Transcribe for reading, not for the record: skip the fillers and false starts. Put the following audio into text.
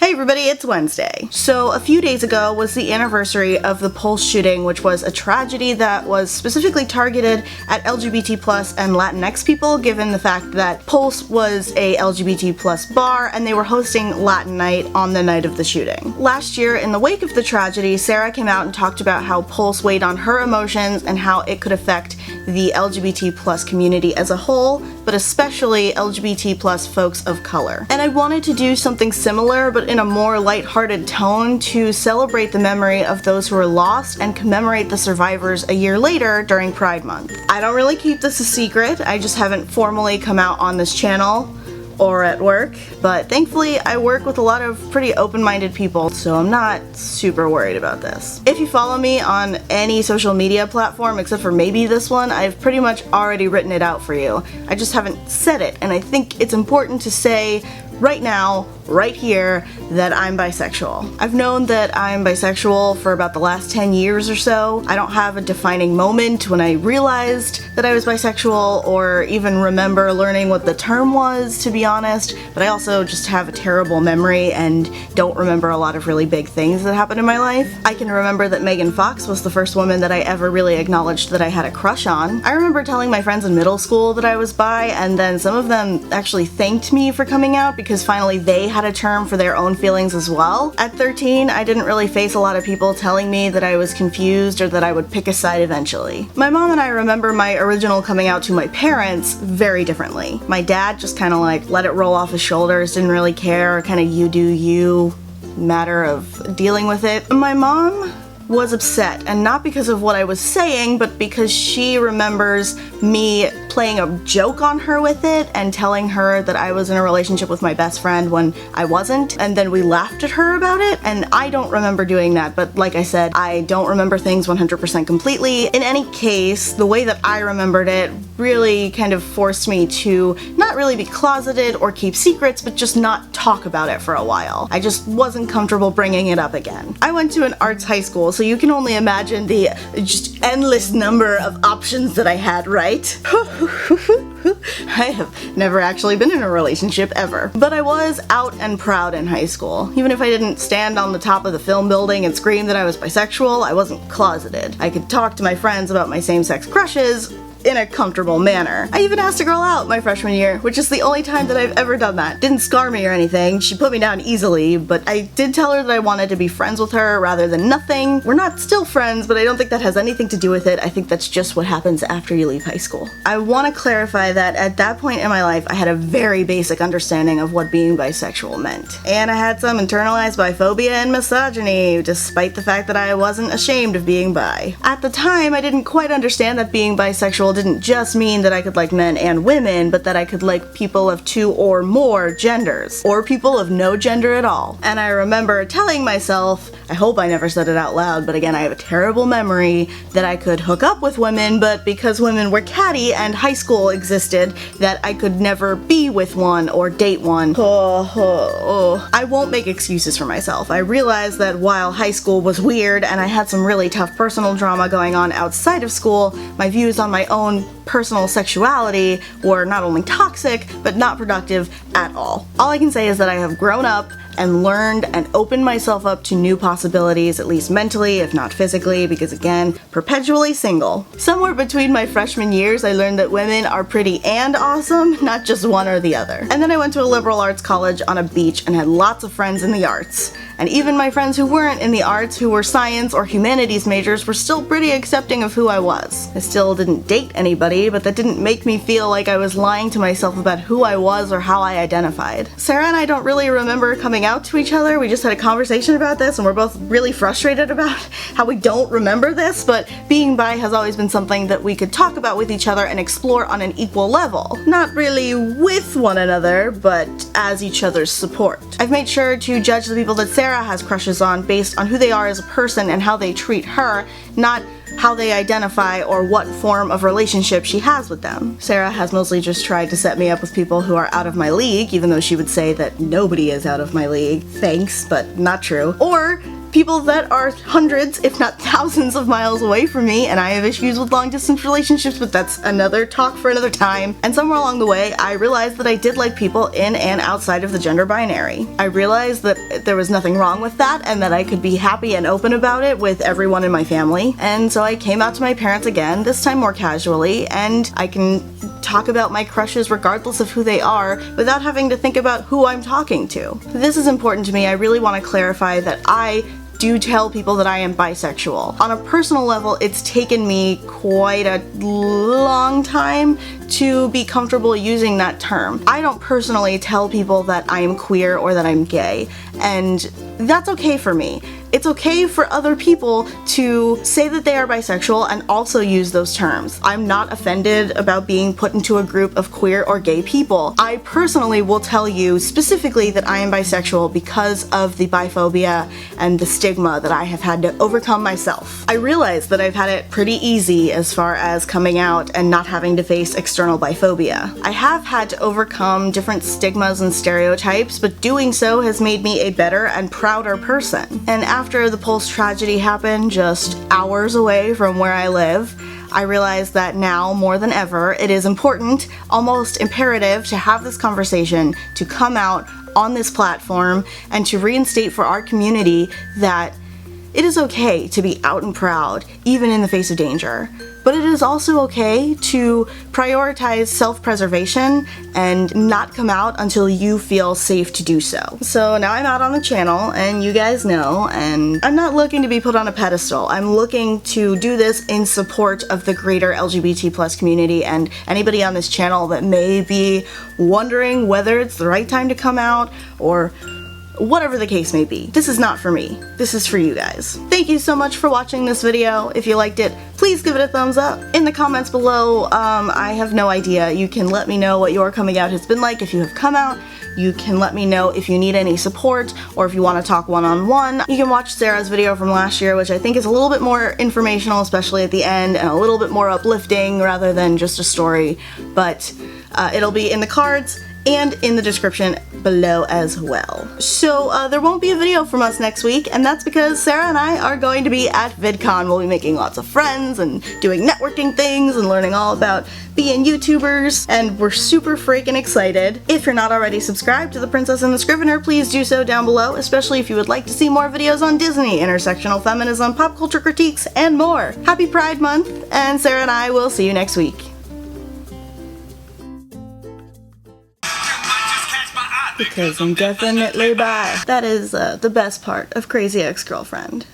Hey everybody, it's Wednesday. So a few days ago was the anniversary of the Pulse shooting, which was a tragedy that was specifically targeted at LGBT plus and Latinx people, given the fact that Pulse was a LGBT plus bar and they were hosting Latin Night on the night of the shooting. Last year, in the wake of the tragedy, Sarah came out and talked about how Pulse weighed on her emotions and how it could affect the LGBT plus community as a whole, but especially LGBT plus folks of color. And I wanted to do something similar, but in a more lighthearted tone, to celebrate the memory of those who were lost and commemorate the survivors a year later during Pride Month. I don't really keep this a secret, I just haven't formally come out on this channel or at work, but thankfully I work with a lot of pretty open-minded people, so I'm not super worried about this. If you follow me on any social media platform except for maybe this one, I've pretty much already written it out for you. I just haven't said it, and I think it's important to say right now, right here, that I'm bisexual. I've known that I'm bisexual for about the last 10 years or so. I don't have a defining moment when I realized that I was bisexual or even remember learning what the term was, to be honest, but I also just have a terrible memory and don't remember a lot of really big things that happened in my life. I can remember that Megan Fox was the first woman that I ever really acknowledged that I had a crush on. I remember telling my friends in middle school that I was bi, and then some of them actually thanked me for coming out because finally they had a term for their own feelings as well. At 13, I didn't really face a lot of people telling me that I was confused or that I would pick a side eventually. My mom and I remember my original coming out to my parents very differently. My dad just kind of like let it roll off his shoulders, didn't really care, kind of you do you matter of dealing with it. My mom was upset, and not because of what I was saying, but because she remembers me playing a joke on her with it and telling her that I was in a relationship with my best friend when I wasn't, and then we laughed at her about it, and I don't remember doing that, but like I said, I don't remember things 100% completely. In any case, the way that I remembered it really kind of forced me to not really be closeted or keep secrets, but just not talk about it for a while. I just wasn't comfortable bringing it up again. I went to an arts high school, so you can only imagine the just endless number of options that I had, right? I have never actually been in a relationship ever. But I was out and proud in high school. Even if I didn't stand on the top of the film building and scream that I was bisexual, I wasn't closeted. I could talk to my friends about my same-sex crushes in a comfortable manner. I even asked a girl out my freshman year, which is the only time that I've ever done that. Didn't scar me or anything, she put me down easily, but I did tell her that I wanted to be friends with her rather than nothing. We're not still friends, but I don't think that has anything to do with it. I think that's just what happens after you leave high school. I want to clarify that at that point in my life, I had a very basic understanding of what being bisexual meant. And I had some internalized biphobia and misogyny, despite the fact that I wasn't ashamed of being bi. At the time, I didn't quite understand that being bisexual didn't just mean that I could like men and women, but that I could like people of two or more genders, or people of no gender at all. And I remember telling myself, I hope I never said it out loud, but again, I have a terrible memory, that I could hook up with women, but because women were catty and high school existed, that I could never be with one or date one. I won't make excuses for myself. I realized that while high school was weird and I had some really tough personal drama going on outside of school, my views on my own personal sexuality were not only toxic, but not productive at all. All I can say is that I have grown up and learned and opened myself up to new possibilities, at least mentally, if not physically, because again, perpetually single. Somewhere between my freshman years, I learned that women are pretty and awesome, not just one or the other. And then I went to a liberal arts college on a beach and had lots of friends in the arts. And even my friends who weren't in the arts, who were science or humanities majors, were still pretty accepting of who I was. I still didn't date anybody, but that didn't make me feel like I was lying to myself about who I was or how I identified. Sarah and I don't really remember coming out to each other. We just had a conversation about this and we're both really frustrated about how we don't remember this, but being bi has always been something that we could talk about with each other and explore on an equal level. Not really with one another, but as each other's support. I've made sure to judge the people that Sarah has crushes on based on who they are as a person and how they treat her, not how they identify or what form of relationship she has with them. Sarah has mostly just tried to set me up with people who are out of my league, even though she would say that nobody is out of my league. Thanks, but not true. Or people that are hundreds, if not thousands of miles away from me, and I have issues with long distance relationships, but that's another talk for another time. And somewhere along the way, I realized that I did like people in and outside of the gender binary. I realized that there was nothing wrong with that and that I could be happy and open about it with everyone in my family. And so I came out to my parents again, this time more casually, and I can talk about my crushes regardless of who they are without having to think about who I'm talking to. This is important to me. I really want to clarify that I do tell people that I am bisexual. On a personal level, it's taken me quite a long time to be comfortable using that term. I don't personally tell people that I am queer or that I'm gay, and that's okay for me. It's okay for other people to say that they are bisexual and also use those terms. I'm not offended about being put into a group of queer or gay people. I personally will tell you specifically that I am bisexual because of the biphobia and the stigma that I have had to overcome myself. I realize that I've had it pretty easy as far as coming out and not having to face external biphobia. I have had to overcome different stigmas and stereotypes, but doing so has made me a better and prouder person. And after the Pulse tragedy happened just hours away from where I live, I realized that now more than ever it is important, almost imperative, to have this conversation, to come out on this platform and to reinstate for our community that it is okay to be out and proud, even in the face of danger. But it is also okay to prioritize self-preservation and not come out until you feel safe to do so. So now I'm out on the channel, and you guys know, and I'm not looking to be put on a pedestal. I'm looking to do this in support of the greater LGBT+ community, and anybody on this channel that may be wondering whether it's the right time to come out or whatever the case may be. This is not for me. This is for you guys. Thank you so much for watching this video. If you liked it, please give it a thumbs up. In the comments below, I have no idea. You can let me know what your coming out has been like if you have come out. You can let me know if you need any support or if you want to talk one-on-one. You can watch Sarah's video from last year, which I think is a little bit more informational, especially at the end, and a little bit more uplifting rather than just a story. But it'll be in the cards and in the description below as well. So there won't be a video from us next week, and that's because Sarah and I are going to be at VidCon. We'll be making lots of friends and doing networking things and learning all about being YouTubers, and we're super freaking excited. If you're not already subscribed to The Princess and the Scrivener, please do so down below, especially if you would like to see more videos on Disney, intersectional feminism, pop culture critiques, and more. Happy Pride Month, and Sarah and I will see you next week. Because I'm definitely bi. That is the best part of Crazy Ex-Girlfriend.